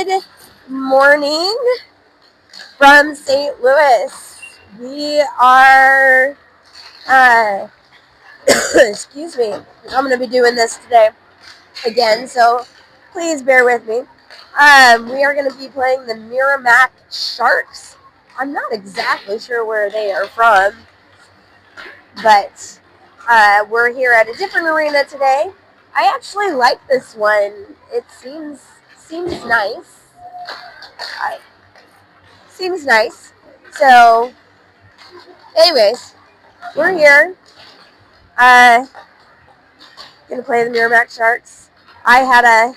Good morning from St. Louis. We are, uh, excuse me, I'm going to be doing this today again, so please bear with me. We are going to be playing the Meramec Sharks. I'm not exactly sure where they are from, but we're here at a different arena today. I actually like this one. It seems nice. I, Seems nice. So, anyways, we're here. Gonna play the Meramec Sharks. I had a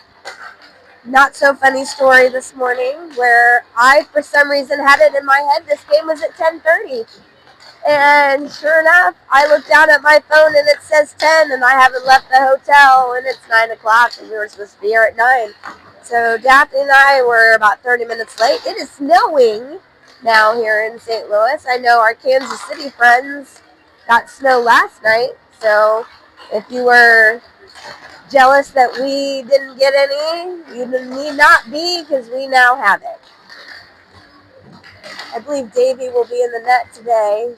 not so funny story this morning where I, for some reason, had it in my head this game was at 10:30, and sure enough, I looked down at my phone and it says 10, and I haven't left the hotel, and it's 9 o'clock, and we were supposed to be here at 9. So Daphne and I were about 30 minutes late. It is snowing now here in St. Louis. I know our Kansas City friends got snow last night, so if you were jealous that we didn't get any, you need not be, because we now have it. I believe Davey will be in the net today.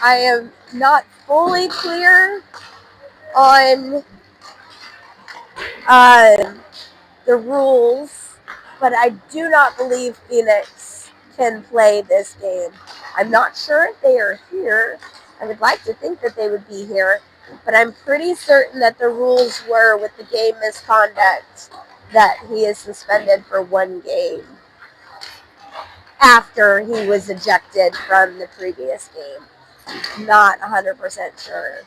I am not fully clear on the rules, but I do not believe Phoenix can play this game. I'm not sure if they are here. I would like to think that they would be here, but I'm pretty certain that the rules were with the game misconduct that he is suspended for one game after he was ejected from the previous game. Not 100% sure.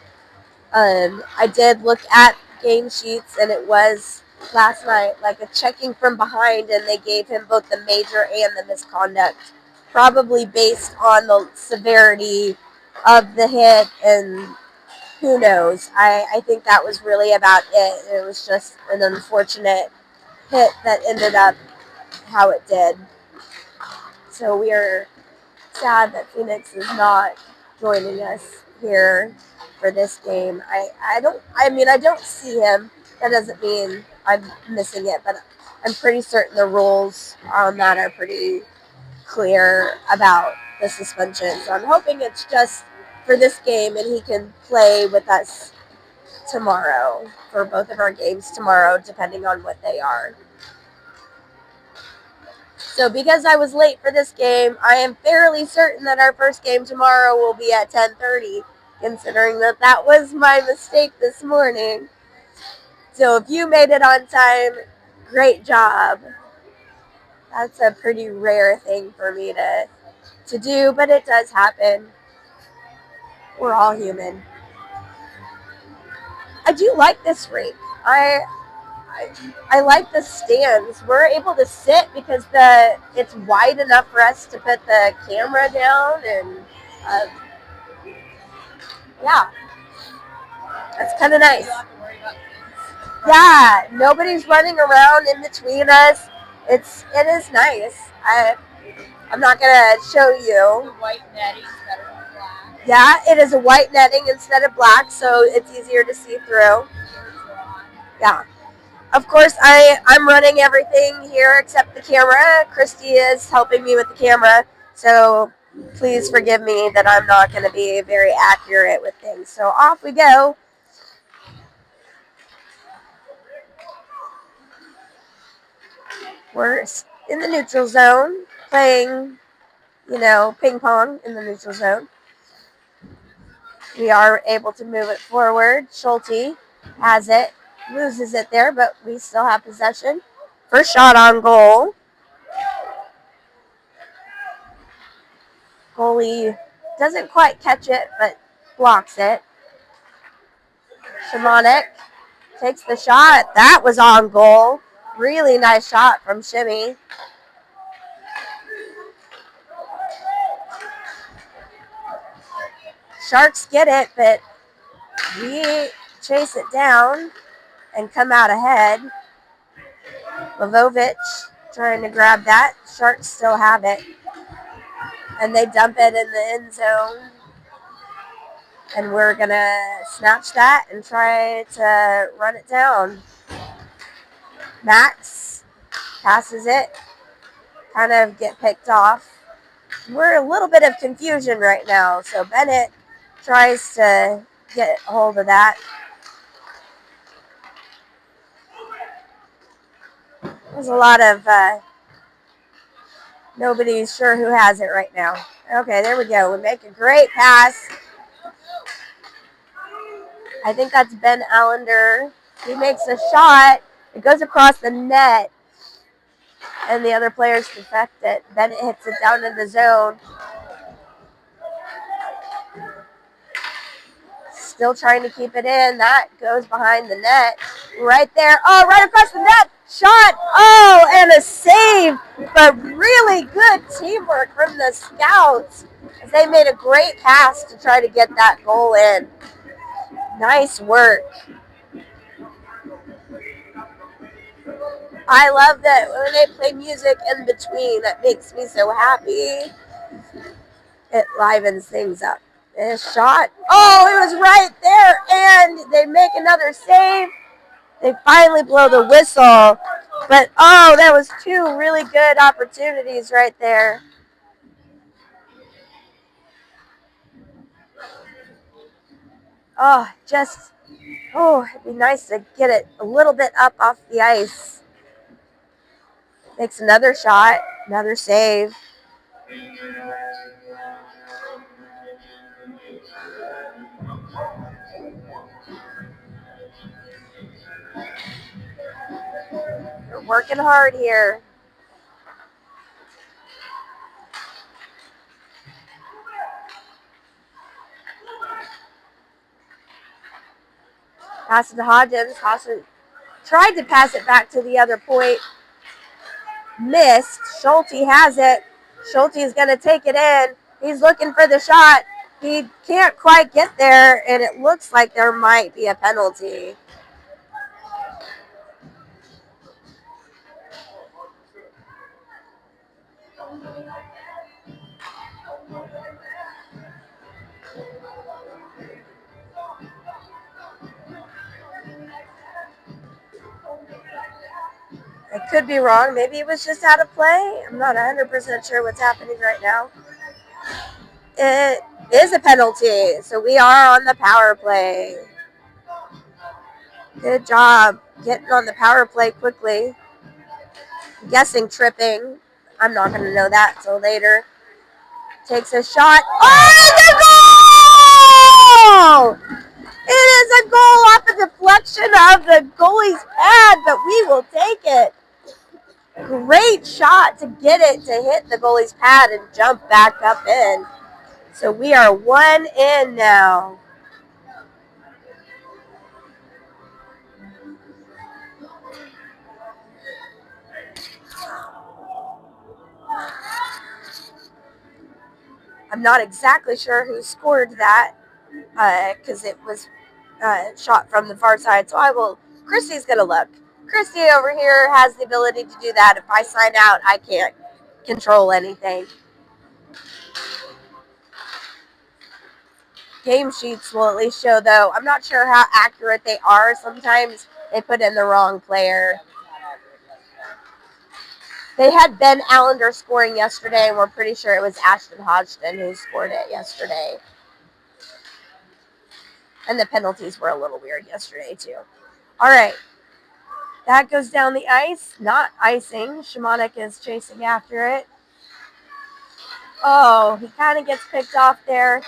I did look at game sheets, and it was last night like a checking from behind, and they gave him both the major and the misconduct, probably based on the severity of the hit, and who knows. I think that was really about it. It was just an unfortunate hit that ended up how it did. So we are sad that Phoenix is not joining us here for this game. I don't see him. That doesn't mean I'm missing it, but I'm pretty certain the rules on that are pretty clear about the suspension. So I'm hoping it's just for this game and he can play with us tomorrow for both of our games tomorrow, depending on what they are. So because I was late for this game, I am fairly certain that our first game tomorrow will be at 10:30, considering that was my mistake this morning. So if you made it on time, great job. That's a pretty rare thing for me to do, but it does happen. We're all human. I do like this rink. I, I like the stands. We're able to sit because it's wide enough for us to put the camera down, and uh, yeah, that's kind of nice. Yeah, nobody's running around in between us. It is nice. I'm not gonna show you. White netting instead of black. Yeah, it is a white netting instead of black, so it's easier to see through. Yeah. Of course, I'm running everything here except the camera. Christy is helping me with the camera, so please forgive me that I'm not going to be very accurate with things. So off we go. We're in the neutral zone, playing, ping pong in the neutral zone. We are able to move it forward. Schulte has it, loses it there, but we still have possession. First shot on goal. Goalie doesn't quite catch it, but blocks it. Meramec takes the shot. That was on goal. Really nice shot from Shimmy. Sharks get it, but we chase it down and come out ahead. Lavovic trying to grab that. Sharks still have it. And they dump it in the end zone. And we're going to snatch that and try to run it down. Max passes it, kind of get picked off. We're a little bit of confusion right now. So Bennett tries to get hold of that. There's a lot of nobody's sure who has it right now. Okay, there we go. We make a great pass. I think that's Ben Allender. He makes a shot. It goes across the net, and the other players defect it. Bennett hits it down in the zone. Still trying to keep it in. That goes behind the net. Right there. Oh, right across the net. Shot. Oh, and a save. But really good teamwork from the Scouts. They made a great pass to try to get that goal in. Nice work. I love that when they play music in between. That makes me so happy. It livens things up. And a shot. Oh, it was right there. And they make another save. They finally blow the whistle. But, oh, that was two really good opportunities right there. Oh, it'd be nice to get it a little bit up off the ice. Makes another shot, another save. We're working hard here. Pass it to Hodgins. Hodgins tried to pass it back to the other point. Missed. Schulte has it. Schulte is going to take it in. He's looking for the shot. He can't quite get there, and it looks like there might be a penalty. I could be wrong. Maybe it was just out of play. I'm not 100% sure what's happening right now. It is a penalty, so we are on the power play. Good job getting on the power play quickly. I'm guessing tripping. I'm not going to know that until later. Takes a shot. Oh, it's a goal! It is a goal off the deflection of the goalie's pad, but we will take it. Great shot to get it to hit the goalie's pad and jump back up in. So we are one in now. I'm not exactly sure who scored that because it was shot from the far side. So Christy's going to look. Christy over here has the ability to do that. If I sign out, I can't control anything. Game sheets will at least show, though. I'm not sure how accurate they are. Sometimes they put in the wrong player. They had Ben Allender scoring yesterday, and we're pretty sure it was Ashton Hodgson who scored it yesterday. And the penalties were a little weird yesterday, too. All right. That goes down the ice. Not icing. Shimonik is chasing after it. Oh, he kind of gets picked off there,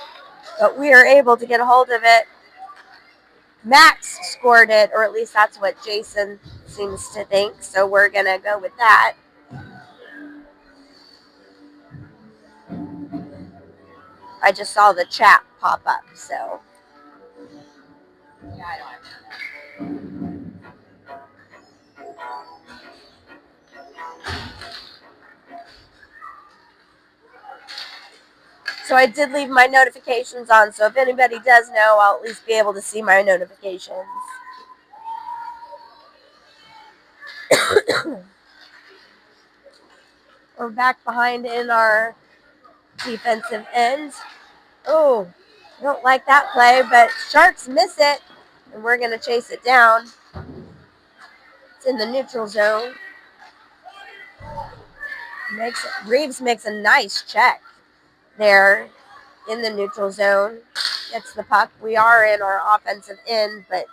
but we are able to get a hold of it. Max scored it, or at least that's what Jason seems to think, so we're going to go with that. I just saw the chat pop up, so. Yeah, I don't have So I did leave my notifications on, so if anybody does know, I'll at least be able to see my notifications. We're back behind in our defensive end. Oh, don't like that play, but Sharks miss it, and we're going to chase it down. It's in the neutral zone. Reeves makes a nice check there in the neutral zone. Gets the puck. We are in our offensive end, but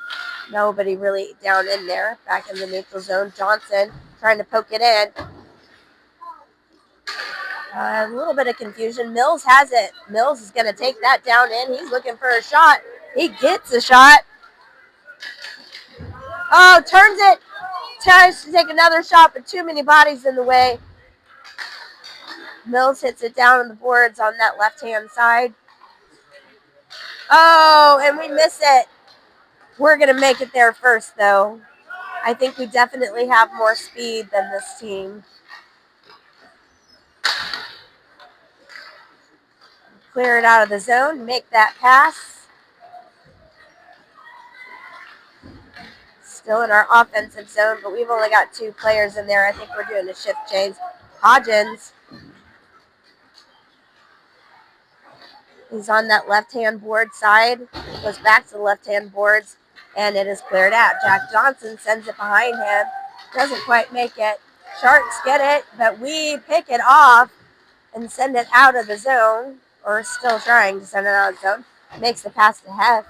nobody really down in there. Back in the neutral zone. Johnson trying to poke it in. A little bit of confusion. Mills has it. Mills is going to take that down in. He's looking for a shot. He gets a shot. Oh, turns it. Tries to take another shot, but too many bodies in the way. Mills hits it down on the boards on that left-hand side. Oh, and we miss it. We're going to make it there first, though. I think we definitely have more speed than this team. Clear it out of the zone. Make that pass. Still in our offensive zone, but we've only got 2 players in there. I think we're doing a shift change. Hodgins. He's on that left-hand board side. Goes back to the left-hand boards, and it is cleared out. Jack Johnson sends it behind him. Doesn't quite make it. Sharks get it, but we pick it off and send it out of the zone, or still trying to send it out of the zone. Makes the pass to Hef.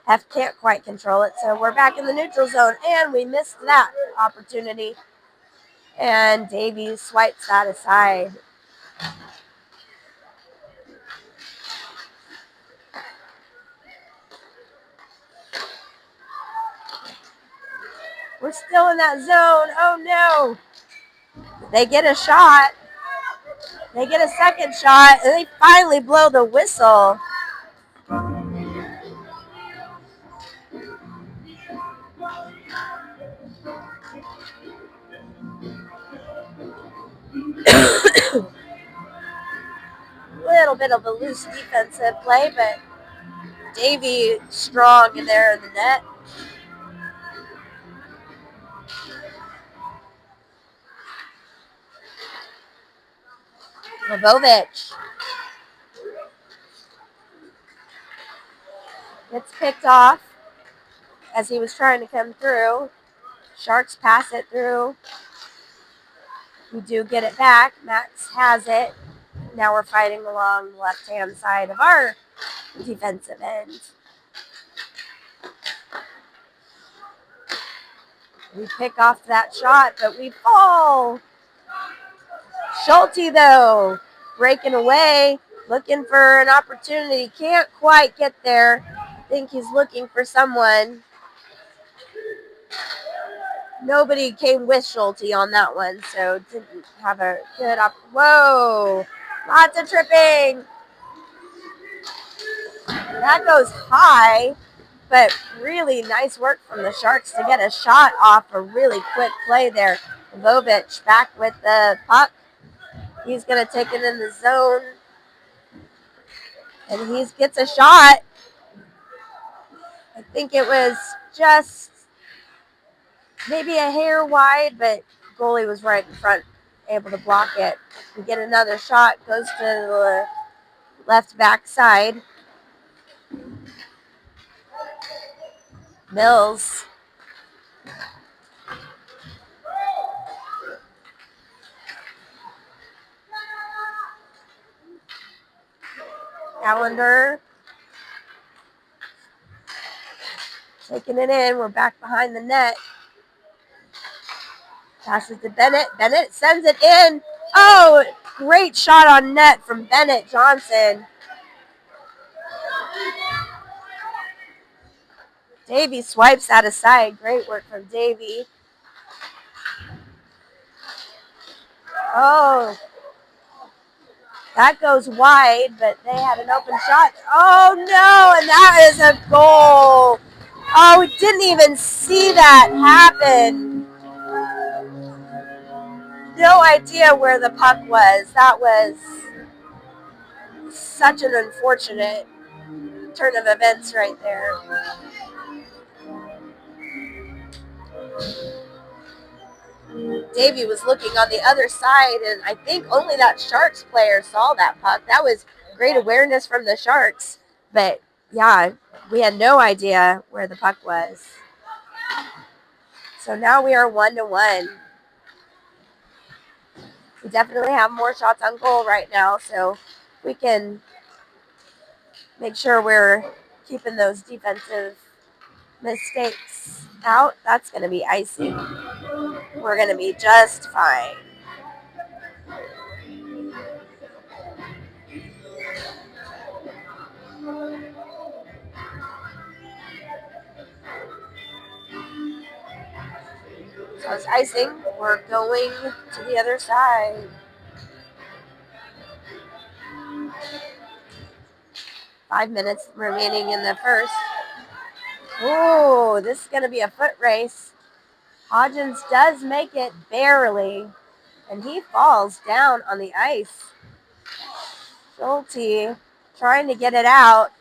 Hef can't quite control it, so we're back in the neutral zone, and we missed that opportunity. And Davies swipes that aside. We're still in that zone. Oh, no. They get a shot. They get a second shot, and they finally blow the whistle. Little bit of a loose defensive play, but Davey strong in there in the net. Lvovich gets picked off as he was trying to come through. Sharks pass it through. We do get it back. Max has it. Now we're fighting along the left-hand side of our defensive end. We pick off that shot, but we fall. Schulte, though, breaking away, looking for an opportunity. Can't quite get there. I think he's looking for someone. Nobody came with Schulte on that one, so didn't have a good Whoa! Lots of tripping. That goes high, but really nice work from the Sharks to get a shot off a really quick play there. Lvovich back with the puck. He's going to take it in the zone, and he gets a shot. I think it was just maybe a hair wide, but goalie was right in front, able to block it. We get another shot, goes to the left back side. Mills. Allender. Taking it in. We're back behind the net. Passes to Bennett. Bennett sends it in. Oh, great shot on net from Bennett Johnson. Davey swipes that aside. Great work from Davey. Oh, that goes wide, but they had an open shot. Oh, no, and that is a goal. Oh, we didn't even see that happen. No idea where the puck was. That was such an unfortunate turn of events right there. Davey was looking on the other side, and I think only that Sharks player saw that puck. That was great awareness from the Sharks. But, yeah, we had no idea where the puck was. So now we are 1-1. We definitely have more shots on goal right now, so we can make sure we're keeping those defensive mistakes out. That's going to be icing. We're going to be just fine. So it's icing. We're going to the other side. 5 minutes remaining in the first. Oh, this is going to be a foot race. Hodgins does make it barely, and he falls down on the ice. Schulte trying to get it out.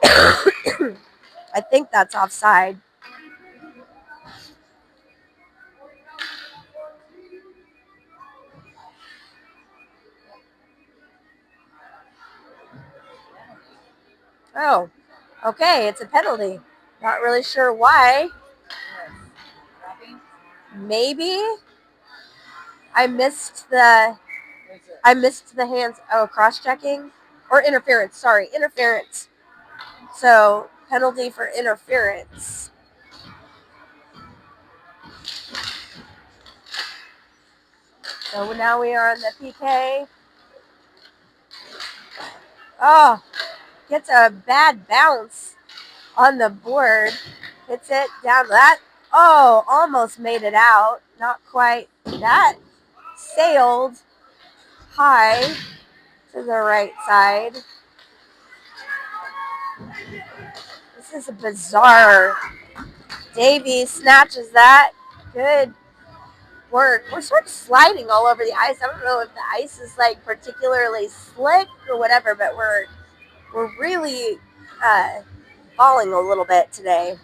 I think that's offside. Oh, okay, it's a penalty. Not really sure why. Maybe I missed the hands. Oh, cross-checking or interference. Sorry, interference. So penalty for interference. So now we are on the PK. Oh, gets a bad bounce on the board. Hits it down that. Oh, almost made it out. Not quite. That sailed high to the right side. This is a bizarre. Davey snatches that. Good work. We're sort of sliding all over the ice. I don't know if the ice is like particularly slick or whatever, but we're really falling a little bit today.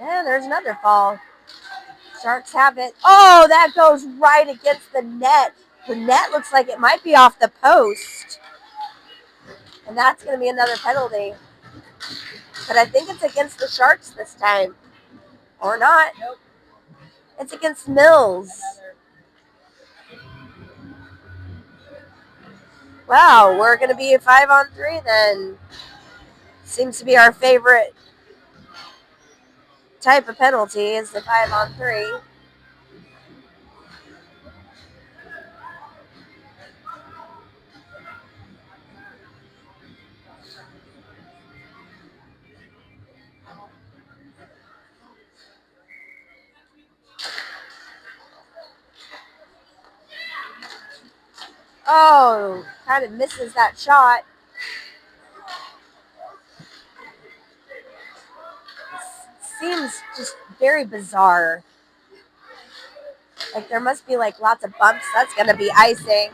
Yeah, there's another fall. Sharks have it. Oh, that goes right against the net. The net looks like it might be off the post. And that's going to be another penalty. But I think it's against the Sharks this time. Or not. Nope. It's against Mills. Wow, we're going to be a 5-on-3 then. Seems to be our favorite type of penalty is the 5-on-3. Oh, kind of misses that shot. Seems just very bizarre. Like there must be like lots of bumps. That's going to be icing.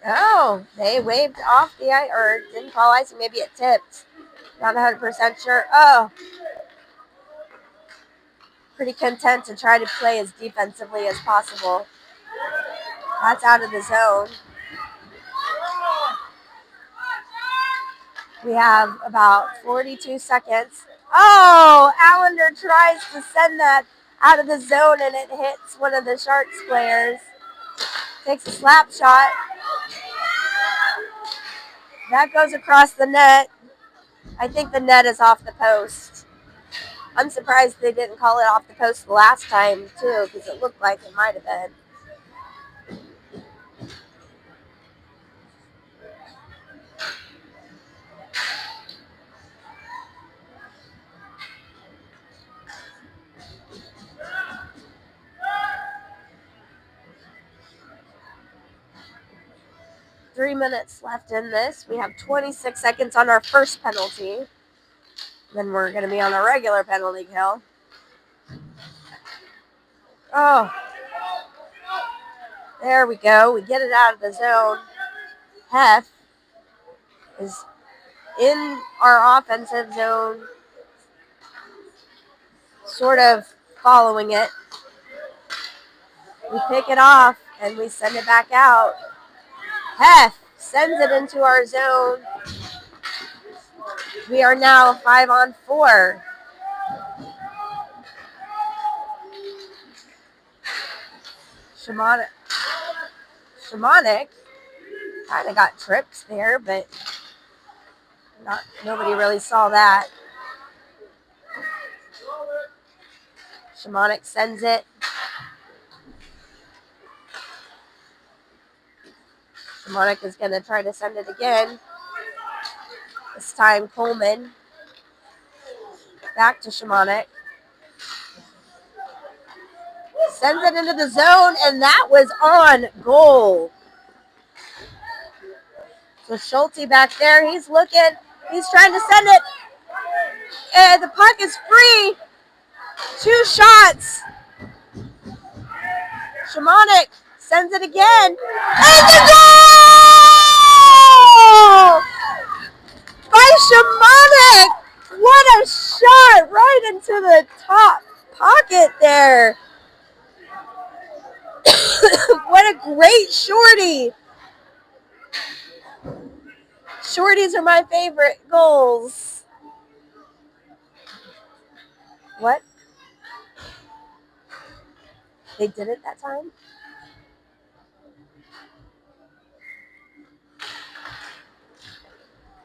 Oh, they waved off the ice or didn't call icing. Maybe it tipped. Not 100% sure. Oh, pretty content to try to play as defensively as possible. That's out of the zone. We have about 42 seconds. Oh, Allender tries to send that out of the zone and it hits one of the Sharks players. Takes a slap shot. That goes across the net. I think the net is off the post. I'm surprised they didn't call it off the post the last time, too, because it looked like it might have been. Three minutes left in this. We have 26 seconds on our first penalty. Then we're going to be on a regular penalty kill. Oh. There we go. We get it out of the zone. Hef is in our offensive zone, sort of following it. We pick it off and we send it back out. Hef sends it into our zone. We are now 5-on-4. Shamanic kind of got tripped there, but nobody really saw that. Shamanic sends it. Shamanic is going to try to send it again. This time Coleman. Back to Shamanic. Sends it into the zone, and that was on goal. So Schulte back there, he's looking. He's trying to send it. And the puck is free. 2 shots. Shamanic sends it again. And the goal! By Shamanic! What a shot right into the top pocket there. What a great shorty. Shorties are my favorite goals. What? They did it that time?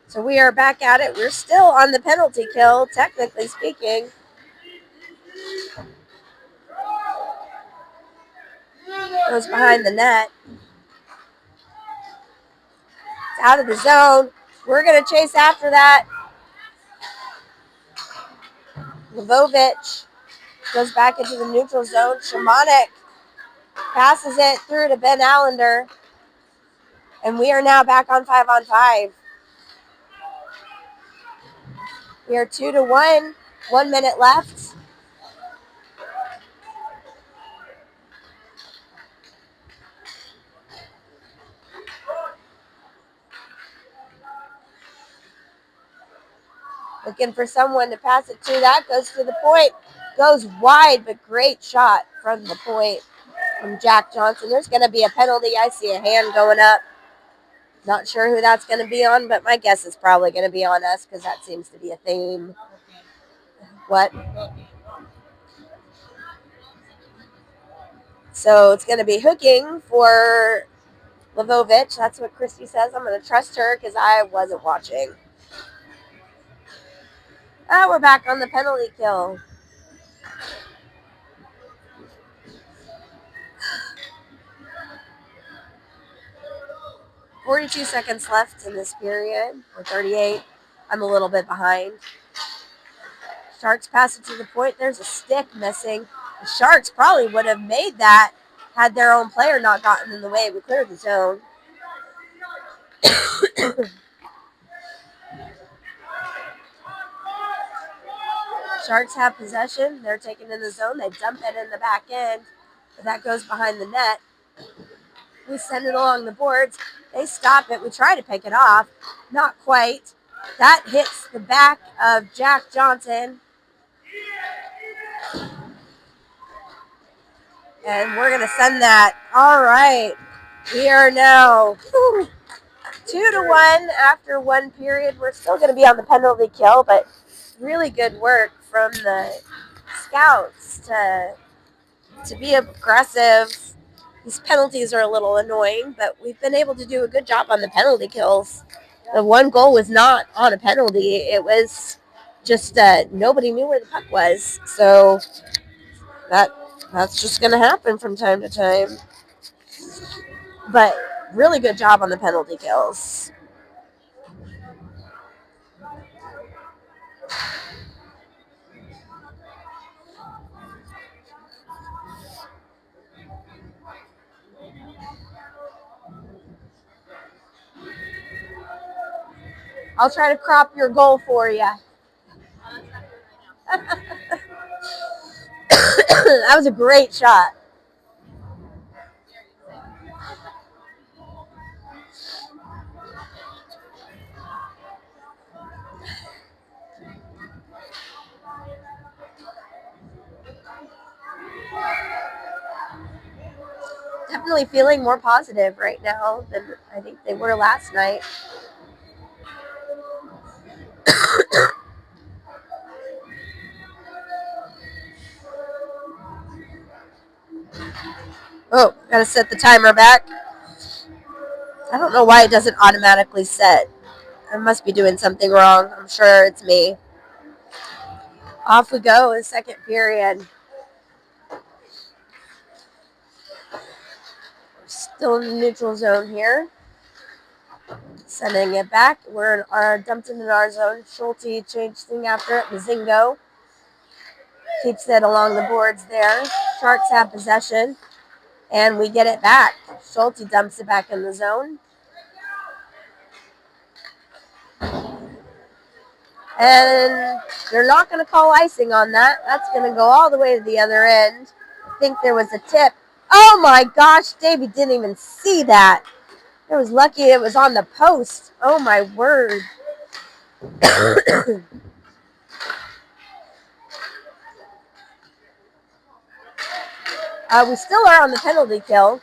So we are back at it. We're still on the penalty kill, technically speaking. Goes behind the net. It's out of the zone. We're going to chase after that. Lvovic goes back into the neutral zone. Shamanic passes it through to Ben Allender. And we are now back on 5-on-5. We are 2-1. 1 minute left. Looking for someone to pass it to. That goes to the point. Goes wide, but great shot from the point from Jack Johnson. There's going to be a penalty. I see a hand going up. Not sure who that's going to be on, but my guess is probably going to be on us because that seems to be a theme. What? So it's going to be hooking for Lvovic. That's what Christy says. I'm going to trust her because I wasn't watching. We're back on the penalty kill. $42 seconds left in this period, or 38. I'm a little bit behind. Sharks pass it to the point. There's a stick missing. The Sharks probably would have made that had their own player not gotten in the way. We cleared the zone. Sharks have possession. They're taken in the zone. They dump it in the back end. But that goes behind the net. We send it along the boards. They stop it. We try to pick it off. Not quite. That hits the back of Jack Johnson. And we're going to send that. All right. We are now 2-1 after 1 period. We're still going to be on the penalty kill, but really good work from the scouts to be aggressive. These penalties are a little annoying, but we've been able to do a good job on the penalty kills. The 1 goal was not on a penalty. It was just nobody knew where the puck was. So that's just going to happen from time to time. But really good job on the penalty kills. I'll try to crop your goal for you. That was a great shot. definitely feeling more positive right now than I think they were last night. Oh, gotta set the timer back. I don't know why it doesn't automatically set. I must be doing something wrong. I'm sure it's me. Off we go in second period. Still in the neutral zone here. Sending it back. We're in our dumped in our zone. Schulte changed thing after it. Mazingo keeps it along the boards there. Sharks have possession. And we get it back. Schulte dumps it back in the zone. And they're not going to call icing on that. That's going to go all the way to the other end. I think there was a tip. Oh my gosh, Davey didn't even see that. It was lucky it was on the post. Oh my word. We still are on the penalty kill.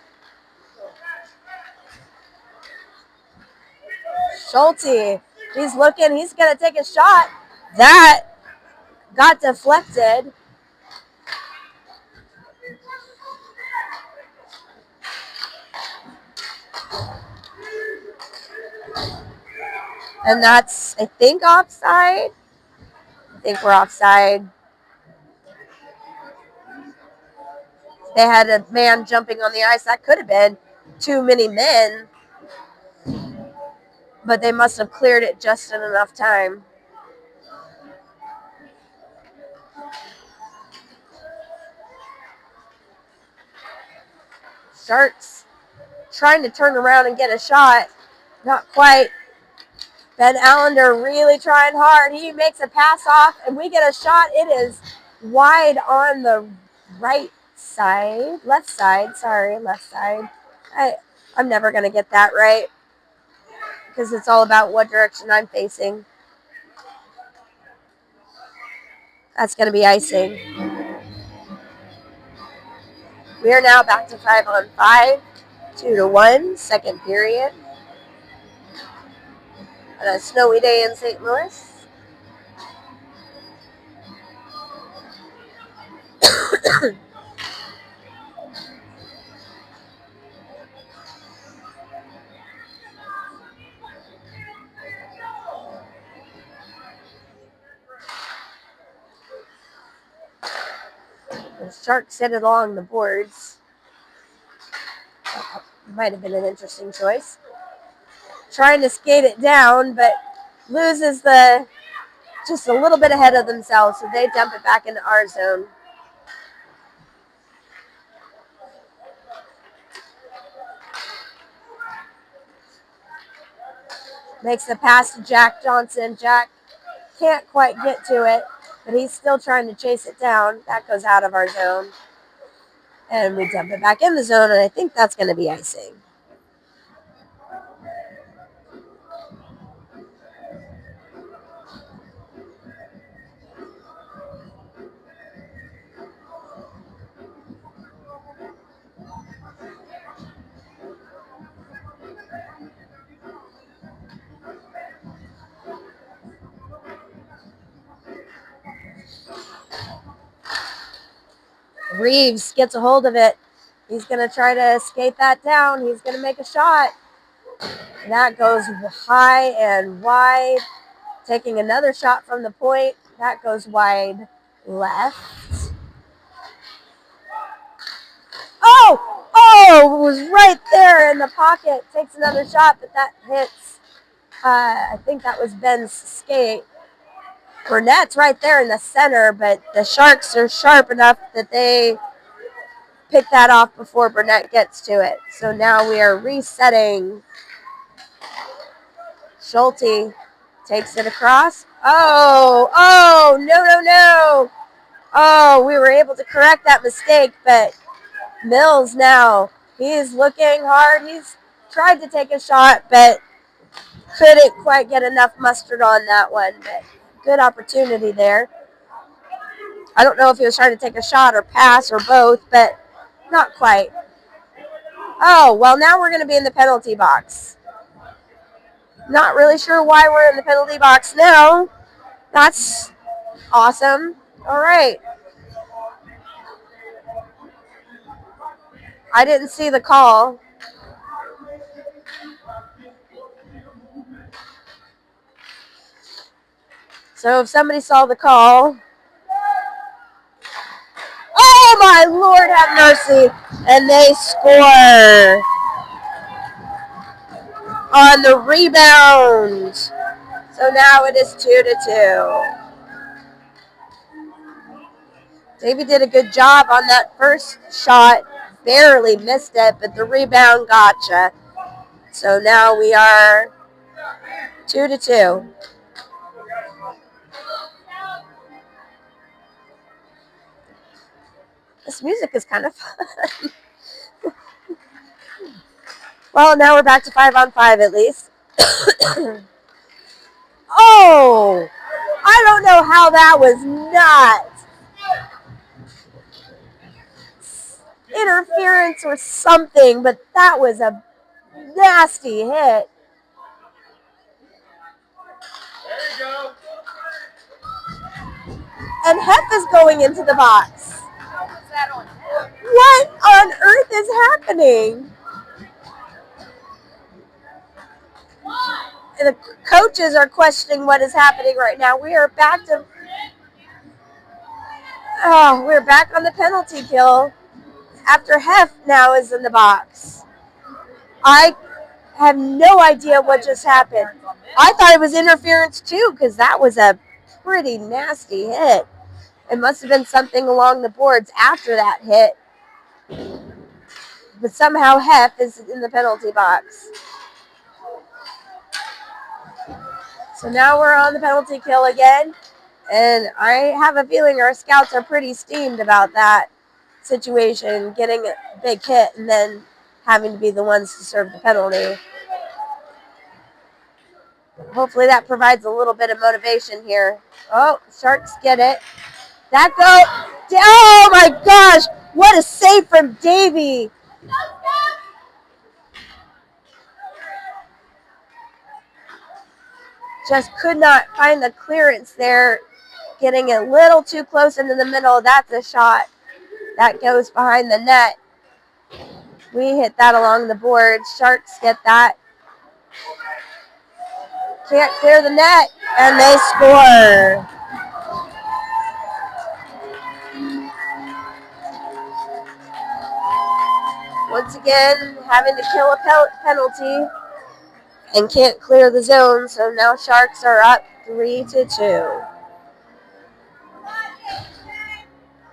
Schulte, he's looking. He's going to take a shot. That got deflected. And that's, I think, offside. I think we're offside. They had a man jumping on the ice. That could have been too many men. But they must have cleared it just in enough time. Sharks trying to turn around and get a shot. Not quite. Ben Allender really trying hard. He makes a pass off, and we get a shot. It is wide on the right side. Left side. Sorry, left side. I'm never going to get that right because it's all about what direction I'm facing. That's going to be icing. We are now back to 5-on-5. 2-1, second period. On a snowy day in St. Louis. The Sharks hit it along the boards. Might have been an interesting choice. Trying to skate it down, but loses the just a little bit ahead of themselves, so they dump it back into our zone. Makes the pass to Jack Johnson. Jack can't quite get to it, but he's still trying to chase it down. That goes out of our zone. And we dump it back in the zone, and I think that's going to be icing. Reeves gets a hold of it. He's going to try to skate that down. He's going to make a shot. That goes high and wide. Taking another shot from the point. That goes wide left. Oh, it was right there in the pocket. Takes another shot, but that hits. I think that was Ben's skate. Burnett's right there in the center, but the Sharks are sharp enough that they pick that off before Burnett gets to it. So now we are resetting. Schulte takes it across. Oh, no. Oh, we were able to correct that mistake, but Mills now, he's looking hard. He's tried to take a shot, but couldn't quite get enough mustard on that one. But good opportunity there. I don't know if he was trying to take a shot or pass or both, but not quite. Oh, well, now we're going to be in the penalty box. Not really sure why we're in the penalty box now. That's awesome. All right. I didn't see the call. So if somebody saw the call. Oh, my Lord, have mercy. And they score on the rebound. So now it is 2-2. Davey did a good job on that first shot. Barely missed it, but the rebound gotcha. So now we are 2-2. This music is kind of fun. Well, now we're back to 5-on-5 at least. Oh! I don't know how that was not interference or something, but that was a nasty hit. There you go. And Hef is going into the box. How was that on him? What on earth is happening? The coaches are questioning what is happening right now. We are back to. Oh, we're back on the penalty kill after Hef now is in the box. I have no idea what just happened. I thought it was interference too because that was a pretty nasty hit. It must have been something along the boards after that hit. But somehow Hef is in the penalty box. So now we're on the penalty kill again. And I have a feeling our scouts are pretty steamed about that situation, getting a big hit and then having to be the ones to serve the penalty. Hopefully that provides a little bit of motivation here. Oh, Sharks get it. That go. Oh my gosh. What a save from Davey. Just could not find the clearance there. Getting a little too close into the middle. That's a shot. That goes behind the net. We hit that along the board. Sharks get that. Can't clear the net. And they score. Once again, having to kill a penalty and can't clear the zone. So now Sharks are up 3-2.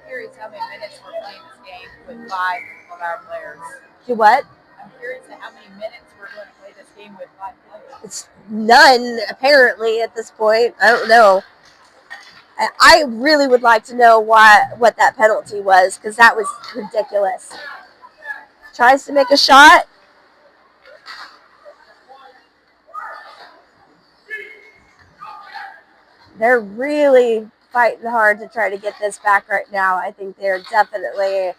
Curious how many minutes we're playing this game with 5 of our players. Do what? I'm curious how many minutes we're going to play this game with 5 players. It's none, apparently, at this point. I don't know. I really would like to know what that penalty was, because that was ridiculous. Tries to make a shot. They're really fighting hard to try to get this back right now. I think they're definitely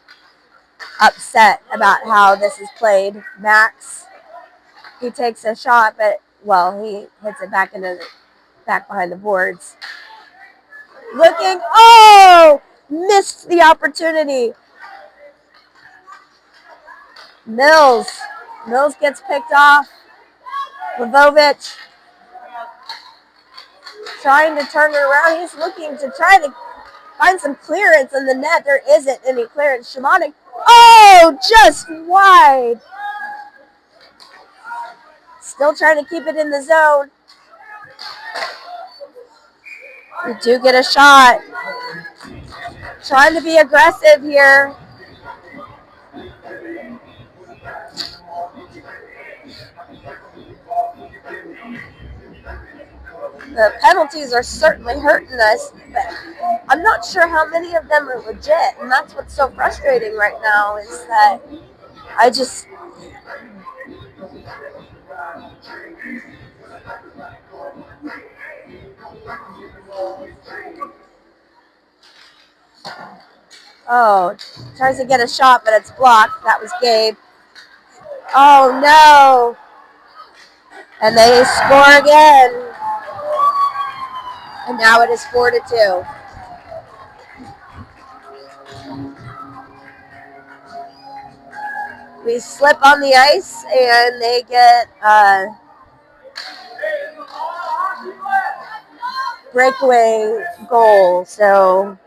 upset about how this is played. Max, he takes a shot, but, well, he hits it back behind the boards. Looking, oh, missed the opportunity. Mills gets picked off. Lavovic trying to turn it around. He's looking to try to find some clearance in the net. There isn't any clearance. Shimonik, oh, just wide. Still trying to keep it in the zone. We do get a shot. Trying to be aggressive here. The penalties are certainly hurting us, but I'm not sure how many of them are legit, and that's what's so frustrating right now is that I just... Oh, tries to get a shot, but it's blocked. That was Gabe. Oh no! And they score again. And now it is 4-2. We slip on the ice and they get breakaway goal. So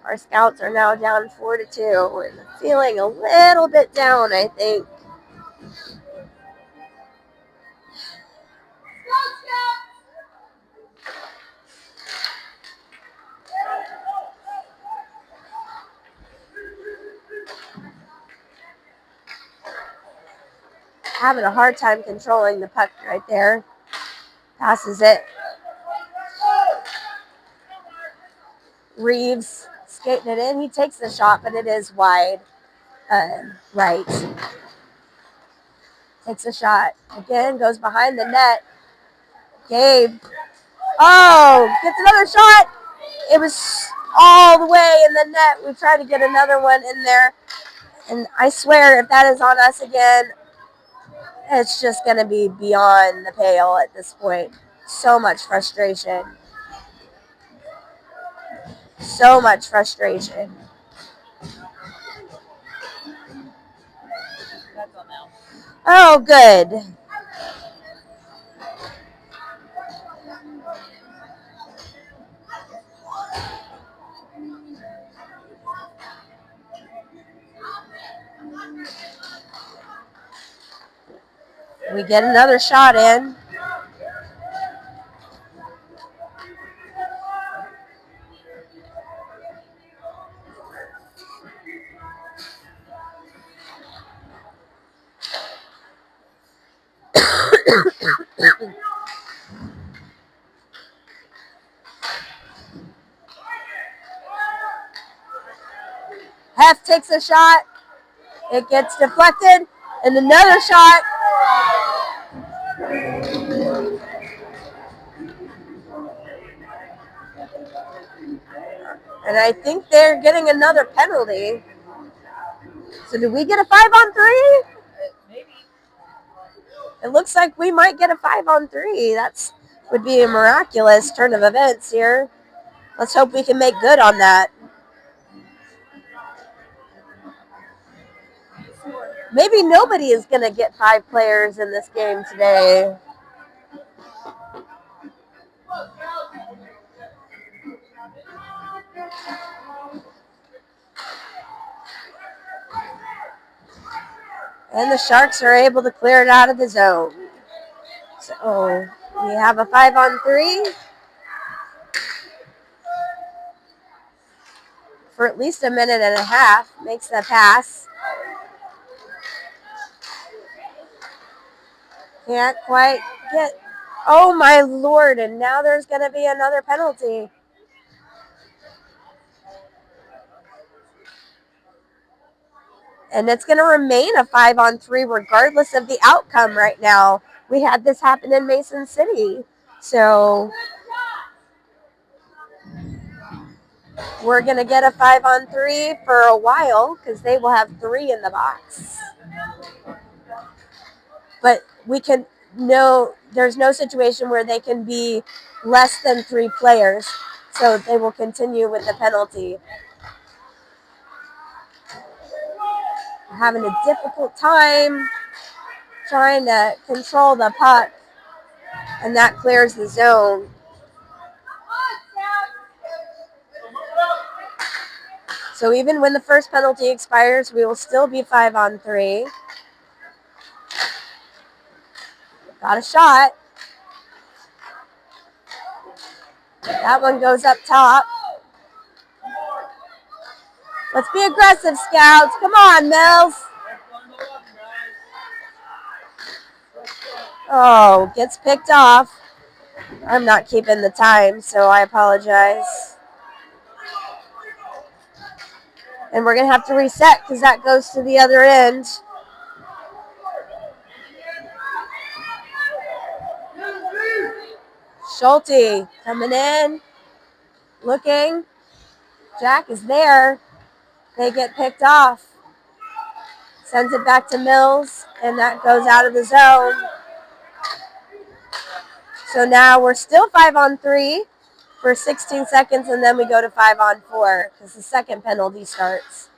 our Scouts are now down 4-2 and feeling a little bit down, I think. Having a hard time controlling the puck right there. Passes it. Reeves skating it in. He takes the shot, but it is wide. Right. Takes a shot. Again, goes behind the net. Gabe. Oh, gets another shot. It was all the way in the net. We tried to get another one in there. And I swear, if that is on us again, it's just going to be beyond the pale at this point. So much frustration. So much frustration. Oh, good. We get another shot in. Hef takes a shot. It gets deflected. And another shot. And I think they're getting another penalty. So do we get a 5-on-3? Maybe. It looks like we might get a 5-on-3. That's would be a miraculous turn of events here. Let's hope we can make good on that. Maybe nobody is going to get 5 players in this game today. And the Sharks are able to clear it out of the zone. So we have a 5-on-3 for at least a minute and a half. Makes the pass. Can't quite get. Oh my Lord! And now there's going to be another penalty. And it's going to remain a 5-on-3 regardless of the outcome right now. We had this happen in Mason City. So we're going to get a 5-on-3 for a while because they will have 3 in the box. But we can there's no situation where they can be less than 3 players. So they will continue with the penalty. Having a difficult time trying to control the puck, and that clears the zone. So even when the first penalty expires, we will still be 5-on-3. Got a shot. That one goes up top. Let's be aggressive, Scouts. Come on, Mills. Oh, gets picked off. I'm not keeping the time, so I apologize. And we're going to have to reset because that goes to the other end. Schulte coming in, looking. Jack is there. They get picked off. Sends it back to Mills, and that goes out of the zone. So now we're still 5-on-3 for 16 seconds, and then we go to 5-on-4 because the second penalty starts.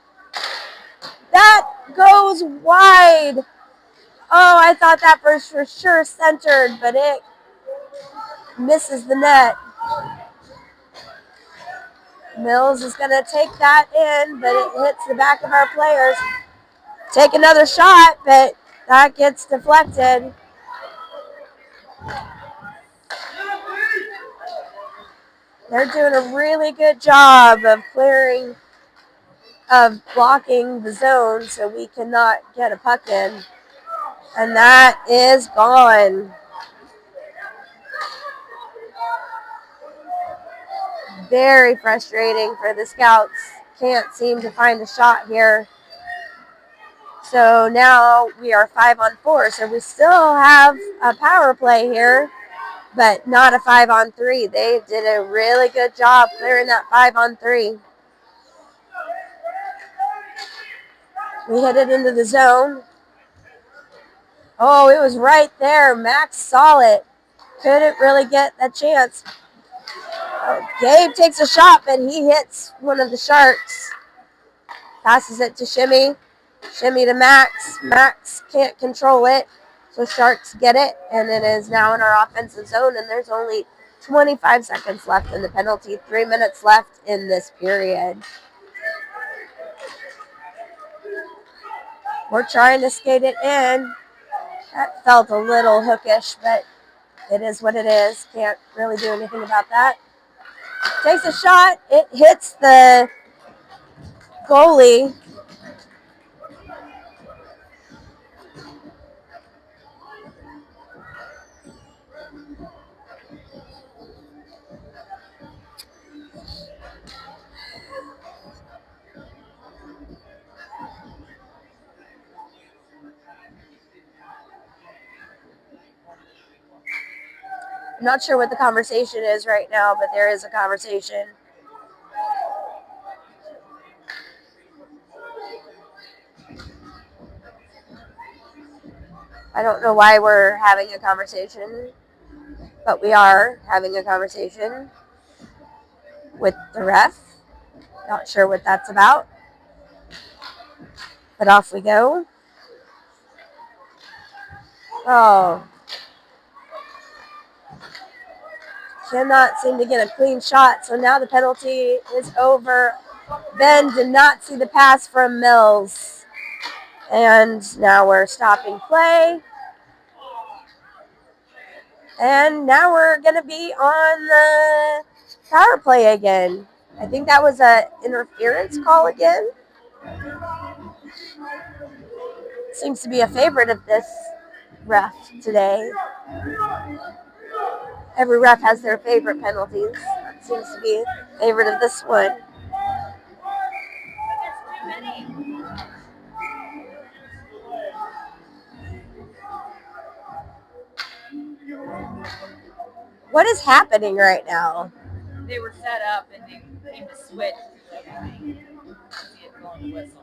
That goes wide. Oh, I thought that was for sure centered, but it misses the net. Mills is going to take that in, but it hits the back of our players. Take another shot, but that gets deflected. They're doing a really good job of blocking the zone so we cannot get a puck in. And that is gone. Very frustrating for the Scouts. Can't seem to find a shot here. So now we are 5-on-4. So we still have a power play here, but not a 5-on-3. They did a really good job clearing that 5-on-3. We hit it into the zone. Oh, it was right there. Max saw it. Couldn't really get a chance. Oh, Gabe takes a shot, but he hits one of the Sharks. Passes it to Shimmy. Shimmy to Max. Max can't control it. So Sharks get it, and it is now in our offensive zone, and there's only 25 seconds left in the penalty. 3 minutes left in this period. We're trying to skate it in. That felt a little hookish, but it is what it is. Can't really do anything about that. Takes a shot. It hits the goalie. I'm not sure what the conversation is right now, but there is a conversation. I don't know why we're having a conversation, but we are having a conversation with the ref. Not sure what that's about, but off we go. Oh. Cannot seem to get a clean shot, so now the penalty is over. Ben did not see the pass from Mills. And now we're stopping play. And now we're going to be on the power play again. I think that was an interference call again. Seems to be a favorite of this ref today. Every ref has their favorite penalties. That seems to be a favorite of this one. What is happening right now? They were set up and they came to switch. See it blowing the whistle.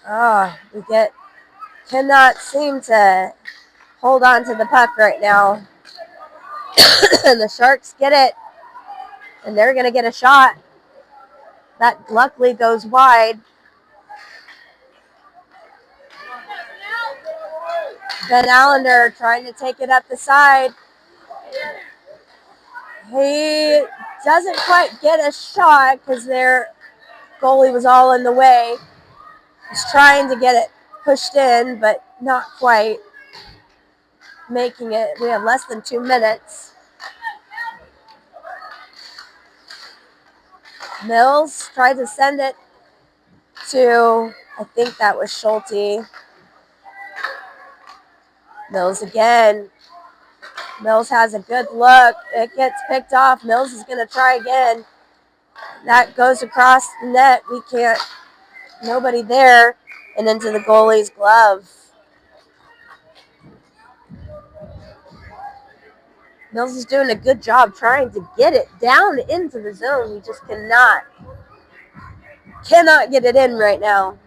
Oh, cannot seem to hold on to the puck right now. And the Sharks get it, and they're going to get a shot. That luckily goes wide. Ben Allender trying to take it up the side. He doesn't quite get a shot because their goalie was all in the way. He's trying to get it pushed in, but not quite making it. We have less than 2 minutes. Mills tried to send it to, I think that was Schulte. Mills again. Mills has a good look. It gets picked off. Mills is going to try again. That goes across the net. We can't, nobody there, and into the goalie's glove. Mills is doing a good job trying to get it down into the zone. He just cannot get it in right now.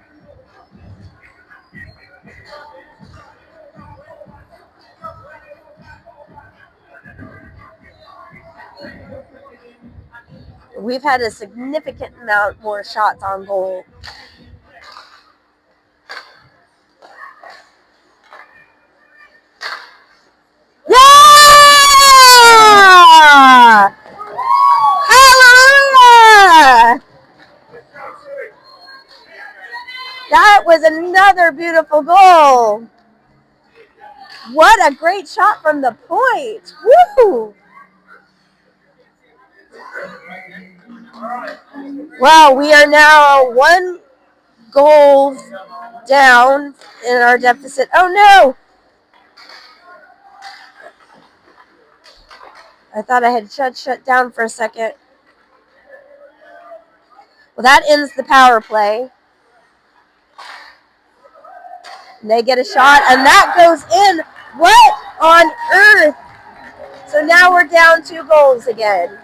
We've had a significant amount more shots on goal. Yeah! Hallelujah! That was another beautiful goal. What a great shot from the point. Woo! Wow, we are now 1 goal down in our deficit. Oh no! I thought I had shut down for a second. Well, that ends the power play. And they get a shot, and that goes in. What on earth? So now we're down 2 goals again.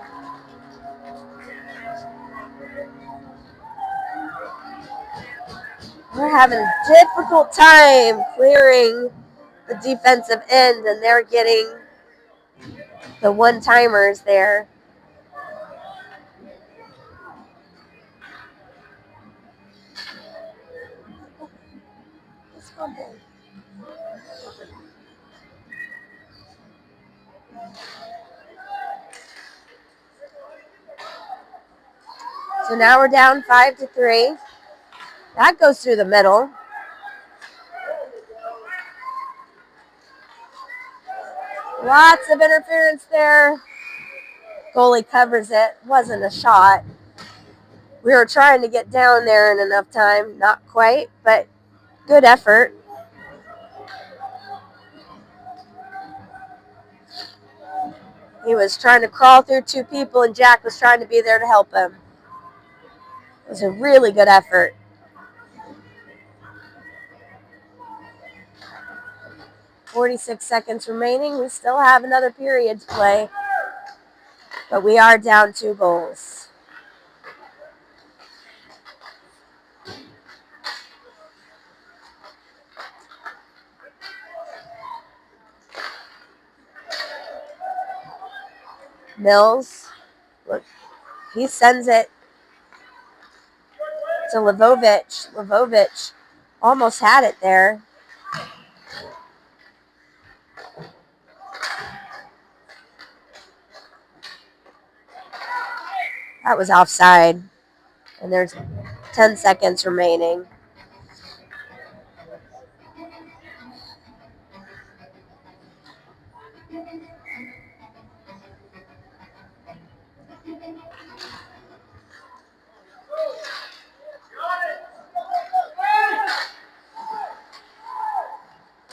We're having a difficult time clearing the defensive end, and they're getting the one-timers there. So now we're down 5-3. That goes through the middle. Lots of interference there. Goalie covers it. Wasn't a shot. We were trying to get down there in enough time. Not quite, but good effort. He was trying to crawl through 2 people, and Jack was trying to be there to help him. It was a really good effort. 46 seconds remaining. We still have another period to play, but we are down 2 goals. Mills, look, he sends it to Livovic. Livovic almost had it there. That was offside, and there's 10 seconds remaining.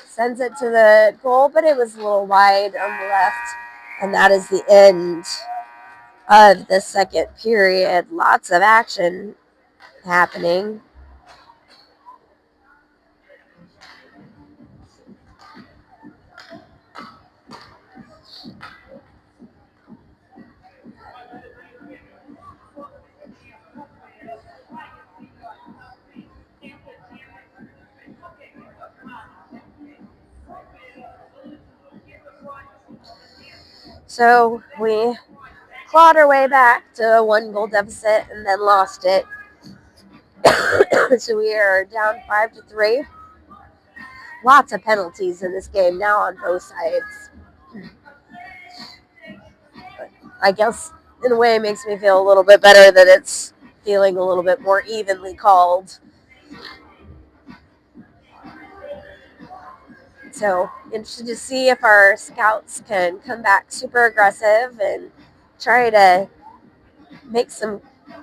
Sends it to the goal, but it was a little wide on the left. And that is the end of the second period. Lots of action happening. So we clawed our way back to a 1 goal deficit and then lost it. So we are down 5-3. Lots of penalties in this game now on both sides. But I guess in a way it makes me feel a little bit better that it's feeling a little bit more evenly called. So interested to see if our scouts can come back super aggressive and try to make some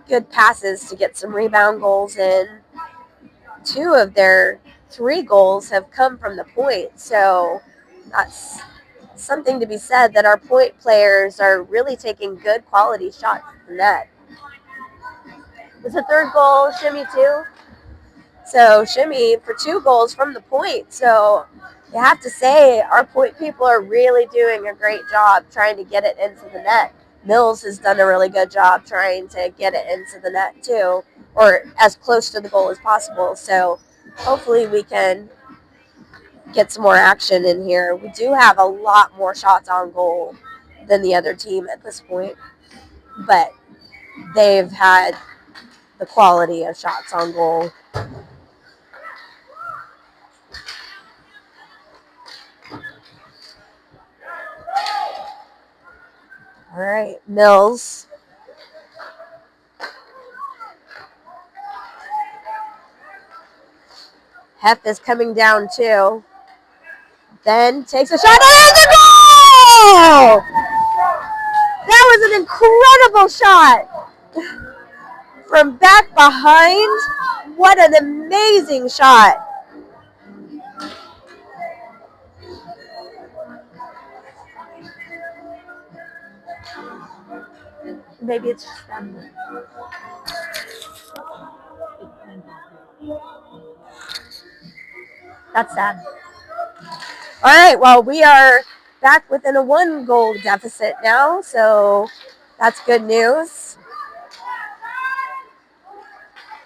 good passes to get some rebound goals in. 2 of their 3 goals have come from the point. So that's something to be said that our point players are really taking good quality shots from that. It's a 3rd goal, Shimmy 2. So Shimmy for 2 goals from the point. So You have to say our point people are really doing a great job trying to get it into the net. Mills has done a really good job trying to get it into the net too, or as close to the goal as possible. So hopefully we can get some more action in here. We do have a lot more shots on goal than the other team at this point, but they've had the quality of shots on goal. All right, Mills. Hef is coming down too. Then takes a shot and the goal! That was an incredible shot from back behind. What an amazing shot. Maybe it's just them. That's sad. All right, well, we are back within a 1-goal deficit now, so that's good news.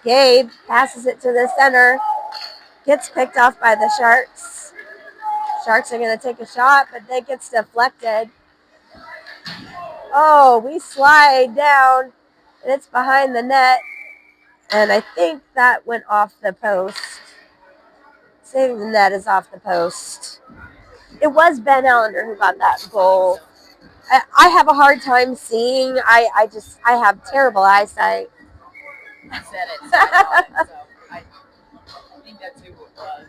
Gabe passes it to the center, gets picked off by the Sharks. Sharks are going to take a shot, but it gets deflected. Oh, we slide down, and it's behind the net, and I think that went off the post. Saving the net is off the post. It was Ben Allender who got that goal. I have a hard time seeing. I have terrible eyesight. You said it. So I think that's who it was.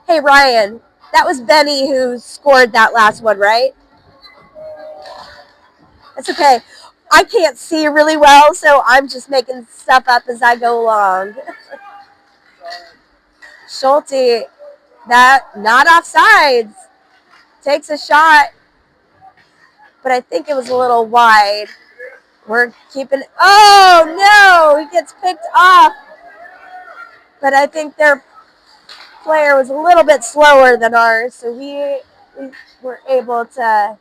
Hey, Ryan, that was Benny who scored that last one, right? It's okay. I can't see really well, so I'm just making stuff up as I go along. Schulte, that not offsides, takes a shot, but I think it was a little wide. We're keeping. Oh no, he gets picked off, but I think their player was a little bit slower than ours, so we were able to.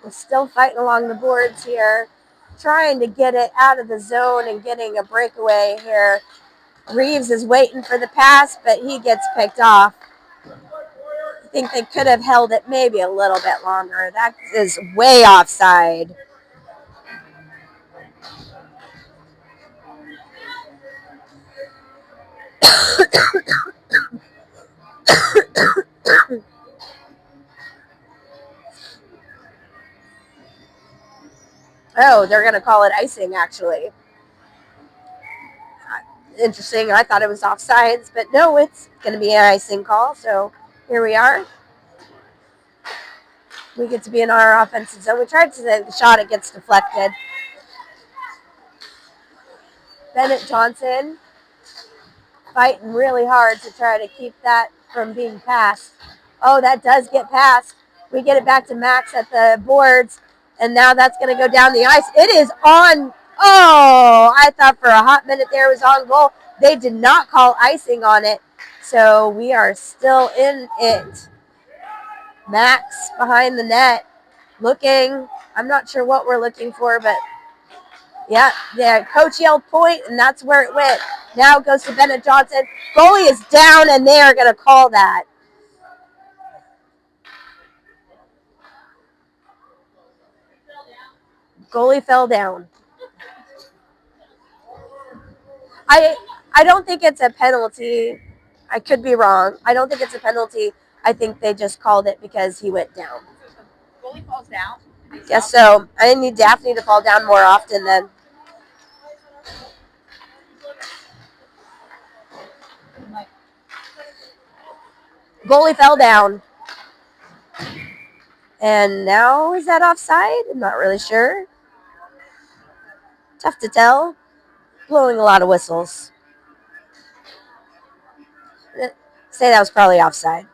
We're still fighting along the boards here, trying to get it out of the zone and getting a breakaway here. Reeves is waiting for the pass, but he gets picked off. I think they could have held it maybe a little bit longer. That is way offside. Oh, they're going to call it icing, actually. Interesting. I thought it was offsides, but no, it's going to be an icing call. So here we are. We get to be in our offensive zone. We tried to take the shot, it gets deflected. Bennett Johnson fighting really hard to try to keep that from being passed. Oh, that does get passed. We get it back to Max at the boards, and now that's going to go down the ice. It is on. Oh, I thought for a hot minute there it was on goal. They did not call icing on it, so we are still in it. Max behind the net, looking. I'm not sure what we're looking for, but yeah, coach yelled point, and that's where it went. Now it goes to Bennett Johnson. Goalie is down, and they are going to call that. Goalie fell down. I don't think it's a penalty. I could be wrong. I don't think it's a penalty. I think they just called it because he went down. Goalie falls down. Guess so. I need Daphne to fall down more often then. Goalie fell down. And now is that offside? I'm not really sure. Tough to tell. Blowing a lot of whistles. Say that was probably offside.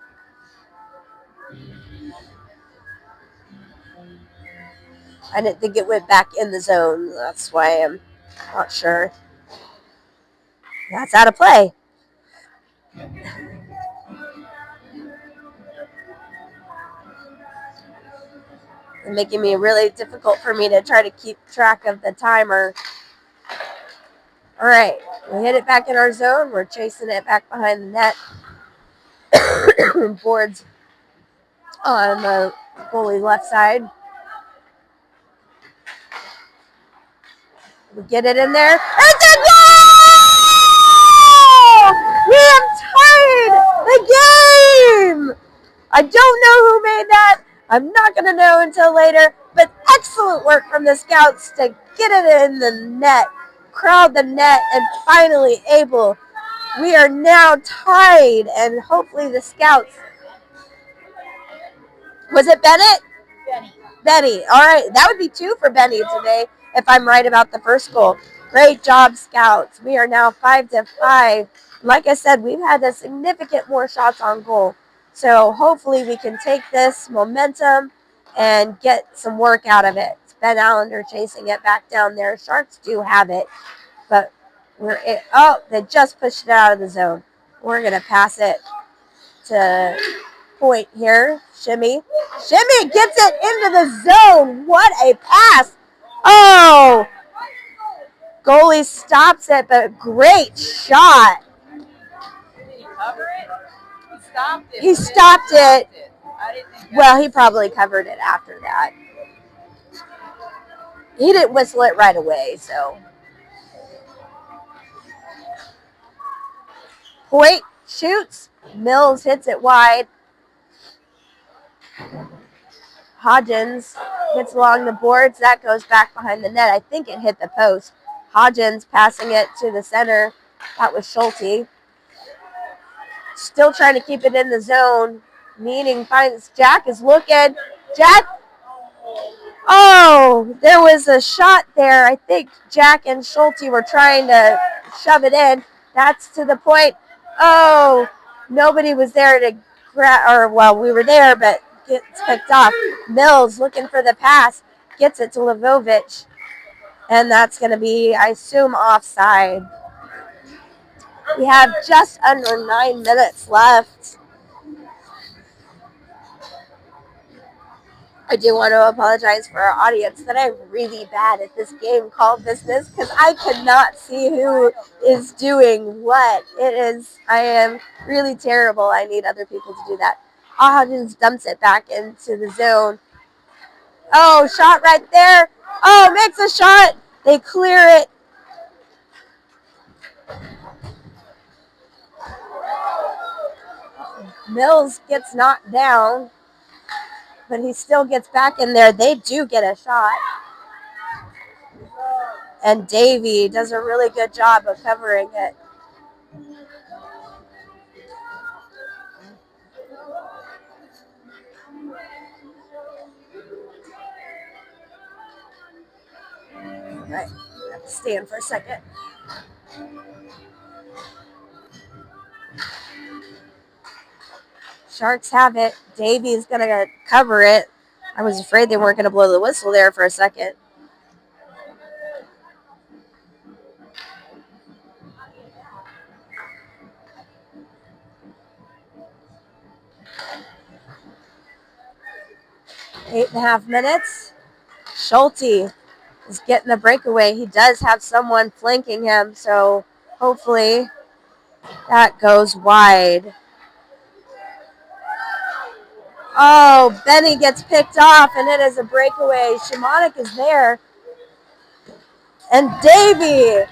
I didn't think it went back in the zone. That's why I'm not sure. That's out of play. and making me really difficult for me to try to keep track of the timer. All right, we hit it back in our zone. We're chasing it back behind the net. Boards on the goalie left side. We get it in there. It's a goal! We have tied the game! I don't know who made that. I'm not going to know until later. But excellent work from the Scouts to get it in the net, crowd the net, and finally able. We are now tied, and hopefully the Scouts. Was it Bennett? Benny. All right, that would be 2 for Benny today if I'm right about the first goal. Great job, Scouts. We are now 5-5. Like I said, we've had a significant more shots on goal. So hopefully we can take this momentum and get some work out of it. It's Ben Allender chasing it back down there. Sharks do have it, but they just pushed it out of the zone. We're going to pass it to Point here. Shimmy gets it into the zone. What a pass. Oh, goalie stops it, but great shot. Did he cover it? He stopped it. Well, he probably covered it after that. He didn't whistle it right away, so. Point shoots. Mills hits it wide. Hodgins gets along the boards. That goes back behind the net. I think it hit the post. Hodgins passing it to the center. That was Schulte. Still trying to keep it in the zone. Meaning finds Jack is looking. Jack. Oh, there was a shot there. I think Jack and Schulte were trying to shove it in. That's to the point. Oh, nobody was there to grab, we were there, but gets picked off. Mills looking for the pass. Gets it to Lvovich. And that's going to be, I assume, offside. We have just under 9 minutes left. I do want to apologize for our audience that I'm really bad at this game called business because I cannot see who is doing what. I am really terrible. I need other people to do that. Hodgins dumps it back into the zone. Oh, shot right there. Oh, makes a shot. They clear it. Mills gets knocked down, but he still gets back in there. They do get a shot. And Davey does a really good job of covering it. Right, I have to stand for a second. Sharks have it. Davey's going to cover it. I was afraid they weren't going to blow the whistle there for a second. Eight and a half minutes. Schulte is getting the breakaway. He does have someone flanking him, so hopefully that goes wide. Oh, Benny gets picked off, and it is a breakaway. Shimonik is there. And Davey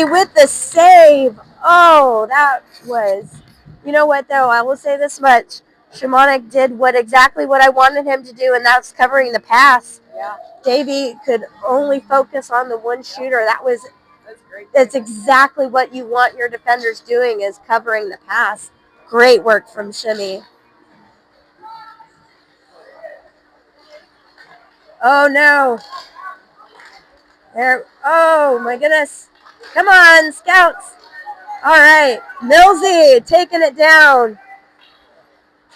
with the save. Oh, that was, you know what, though? I will say this much. Shimonik did exactly what I wanted him to do, and that's covering the pass. Yeah. Davey could only focus on the one shooter. That's exactly what you want your defenders doing, is covering the pass. Great work from Shimmy. Oh, no. There. Oh, my goodness. Come on, Scouts. All right. Millsy taking it down.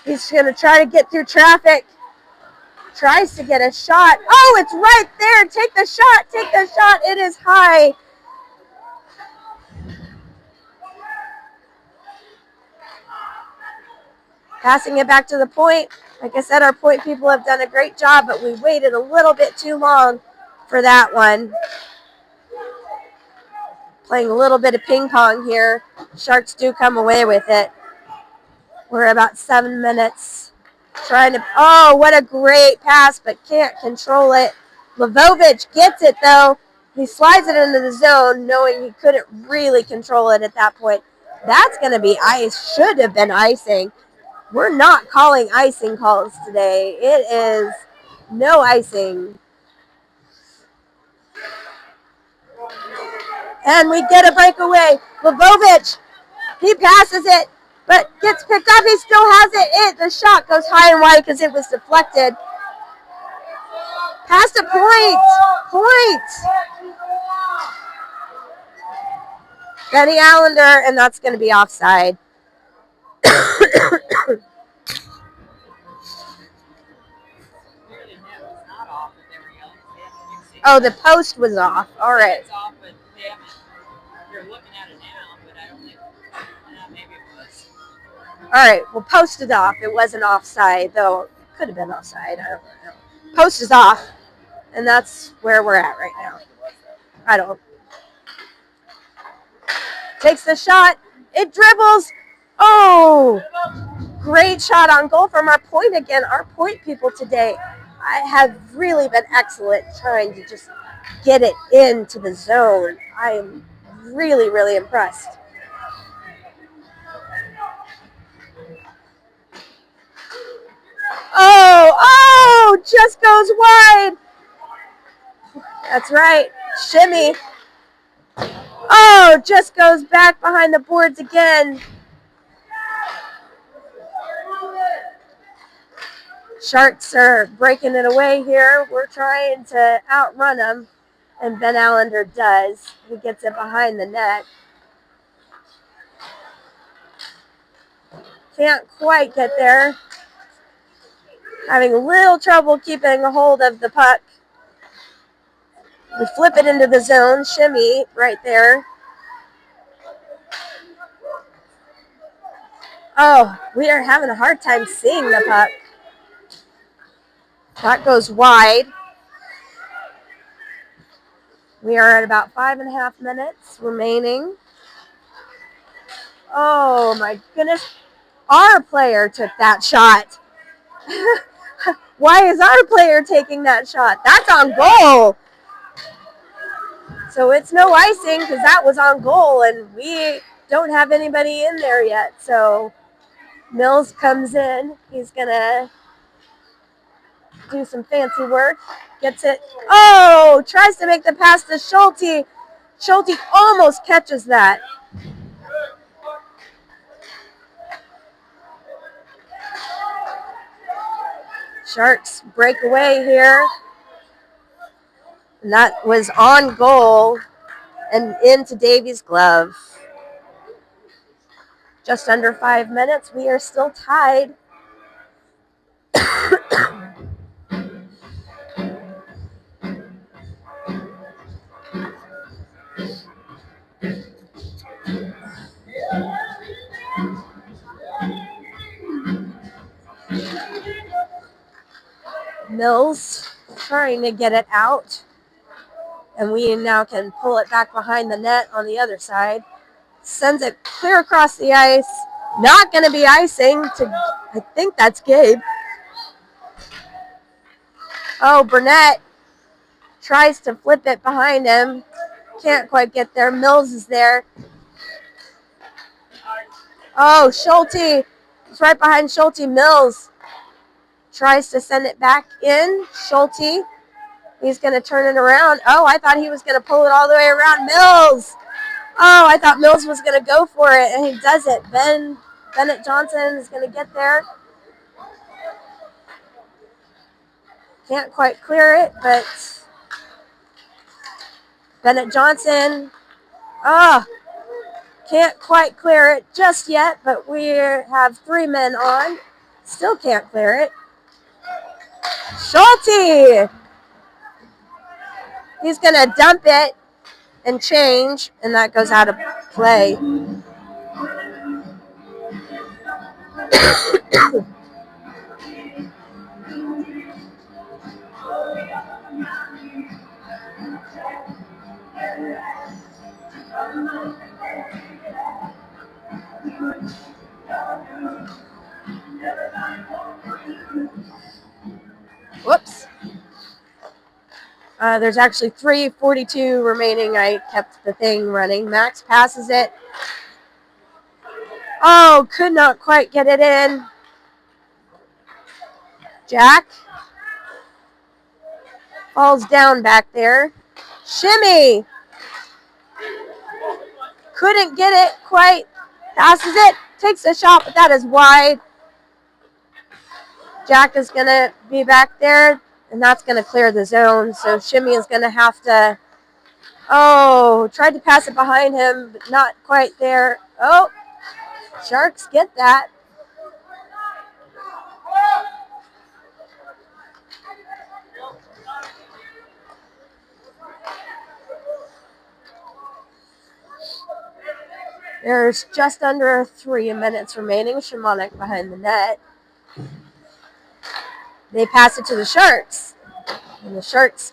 He's going to try to get through traffic. Tries to get a shot. Oh, it's right there. Take the shot. Take the shot. It is high. Passing it back to the point. Like I said, our point people have done a great job, but we waited a little bit too long for that one. Playing a little bit of ping pong here. Sharks do come away with it. We're about 7 minutes trying to. Oh, what a great pass, but can't control it. Lavovic gets it though. He slides it into the zone, knowing he couldn't really control it at that point. That's going to be ice. Should have been icing. We're not calling icing calls today. It is no icing. And we get a breakaway. Lavovic, he passes it, but gets picked up. He still has it. The shot goes high and wide because it was deflected. Past a point. Benny Allender, and that's going to be offside. Oh, the post was off. All right. It's off, but they're looking at it now, but I don't think maybe it was. All right, well, post is off. It wasn't offside, though. It could have been offside. I don't know. Post is off, and that's where we're at right now. I don't. Takes the shot. It dribbles. Oh, great shot on goal from our point again. Our point people today have really been excellent trying to just get it into the zone. I am really, really impressed. Oh, just goes wide. That's right. Shimmy. Oh, just goes back behind the boards again. Sharks are breaking it away here. We're trying to outrun them, and Ben Allender does. He gets it behind the net. Can't quite get there. Having a little trouble keeping a hold of the puck. We flip it into the zone. Shimmy right there. Oh, we are having a hard time seeing the puck. That goes wide. We are at about 5.5 minutes remaining. Oh my goodness. Our player took that shot. Why is our player taking that shot? That's on goal. So it's no icing because that was on goal, and we don't have anybody in there yet. So Mills comes in. He's going to do some fancy work. Gets it. Oh, tries to make the pass to Schulte. Schulte almost catches that. Sharks break away here. And that was on goal and into Davies' glove. Just under 5 minutes. We are still tied. Mills trying to get it out. And we now can pull it back behind the net on the other side. Sends it clear across the ice. Not going to be icing to, I think that's Gabe. Oh, Burnett tries to flip it behind him. Can't quite get there. Mills is there. Oh, Schulte. It's right behind Schulte. Mills tries to send it back in. Schulte. He's going to turn it around. Oh, I thought he was going to pull it all the way around. Mills. Oh, I thought Mills was going to go for it, and he doesn't. Bennett Johnson is going to get there. Can't quite clear it, but Bennett Johnson, can't quite clear it just yet, but we have 3 men on. Still can't clear it. Schulte! He's going to dump it and change, and that goes out of play. Whoops. There's actually 3:42 remaining. I kept the thing running. Max passes it. Oh, could not quite get it in. Jack falls down back there. Shimmy. Couldn't get it quite. Passes it. Takes a shot, but that is wide. Jack is going to be back there, and that's going to clear the zone. So Shimmy is going to have to. Oh, tried to pass it behind him, but not quite there. Oh, Sharks get that. There's just under 3 minutes remaining. Meramec behind the net. They pass it to the Sharks, and the Sharks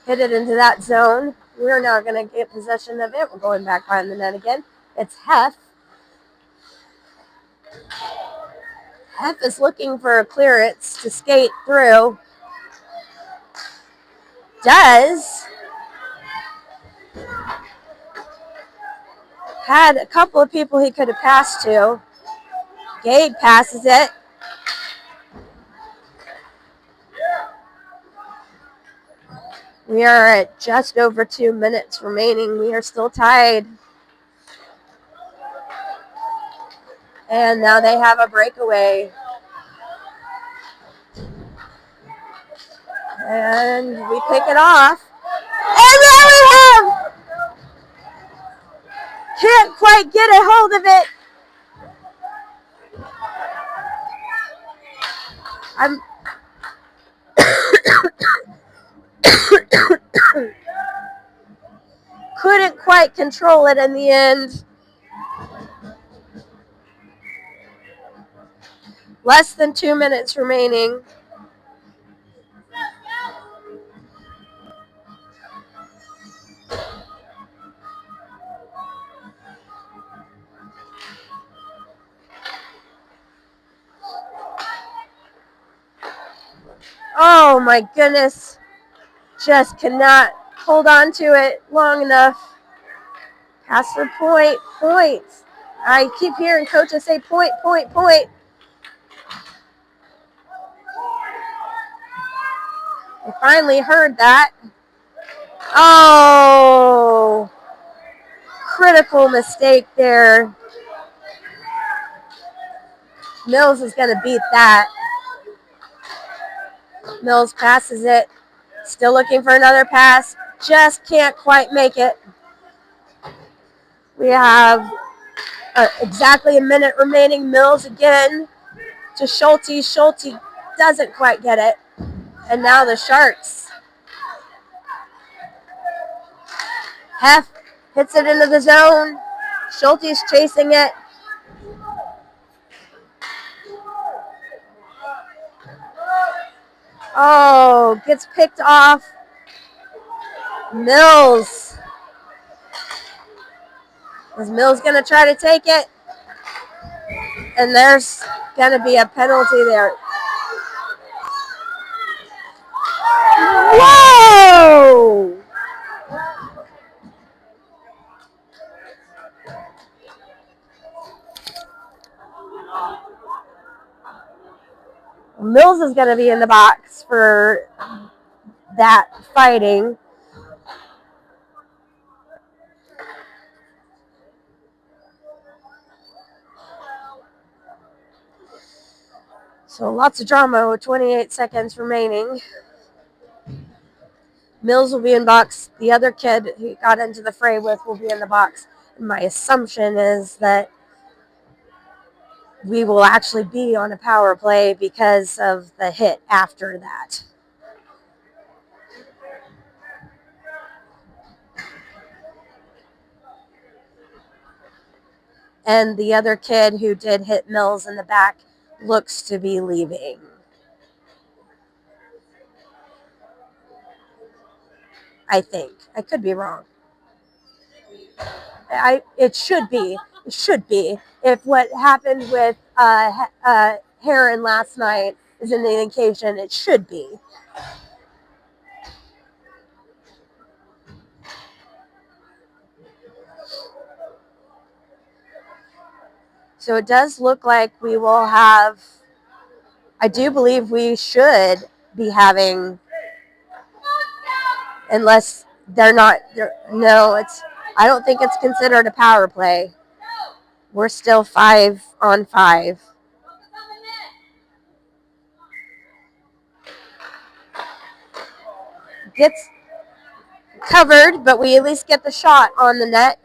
hit it into that zone. We're now going to get possession of it. We're going back behind the net again. It's Hef. Hef is looking for a clearance to skate through. Does. Had a couple of people he could have passed to. Gabe passes it. We are at just over 2 minutes remaining. We are still tied. And now they have a breakaway. And we pick it off. And there we have! Can't quite get a hold of it. Couldn't quite control it in the end. Less than 2 minutes remaining. Oh my goodness. Just cannot hold on to it long enough. Pass for point. I keep hearing coaches say point. I finally heard that. Oh, critical mistake there. Mills is going to beat that. Mills passes it. Still looking for another pass. Just can't quite make it. We have exactly a minute remaining. Mills again to Schulte. Schulte doesn't quite get it. And now the Sharks. Hef hits it into the zone. Schulte's chasing it. Oh, gets picked off. Mills. Is Mills going to try to take it? And there's going to be a penalty there. Whoa! Mills is going to be in the box for that fighting. So lots of drama with 28 seconds remaining. Mills will be in box. The other kid he got into the fray with will be in the box. My assumption is that we will actually be on a power play because of the hit after that. And the other kid who did hit Mills in the back looks to be leaving. I think. I could be wrong. It should be. It should be. If what happened with Heron last night is an indication, it should be. So it does look like we will have. I do believe we should be having, unless they're not. No, it's. I don't think it's considered a power play. We're still 5-on-5. Gets covered, but we at least get the shot on the net.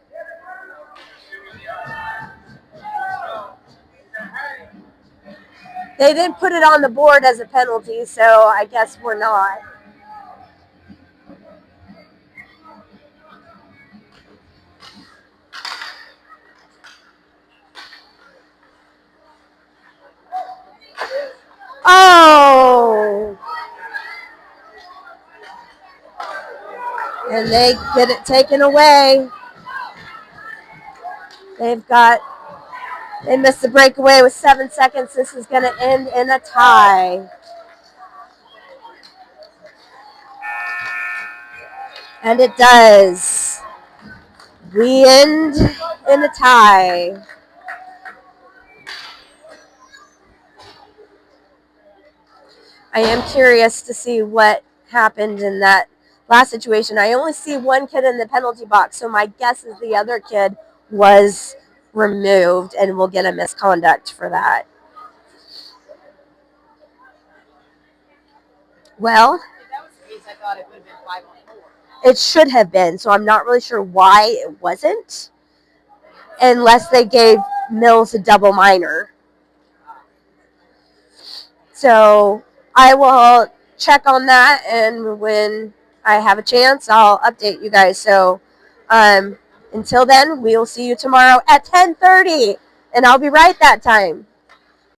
They didn't put it on the board as a penalty, so I guess we're not. Oh! And they get it taken away. They missed the breakaway with 7 seconds. This is going to end in a tie. And it does. We end in a tie. I am curious to see what happened in that last situation. I only see one kid in the penalty box, so my guess is the other kid was removed and will get a misconduct for that. Well, If that was the case, I thought it would have been 5-on-4. It should have been, so I'm not really sure why it wasn't, unless they gave Mills a double minor. So I will check on that, and when I have a chance, I'll update you guys. So until then, we will see you tomorrow at 10:30, and I'll be right that time.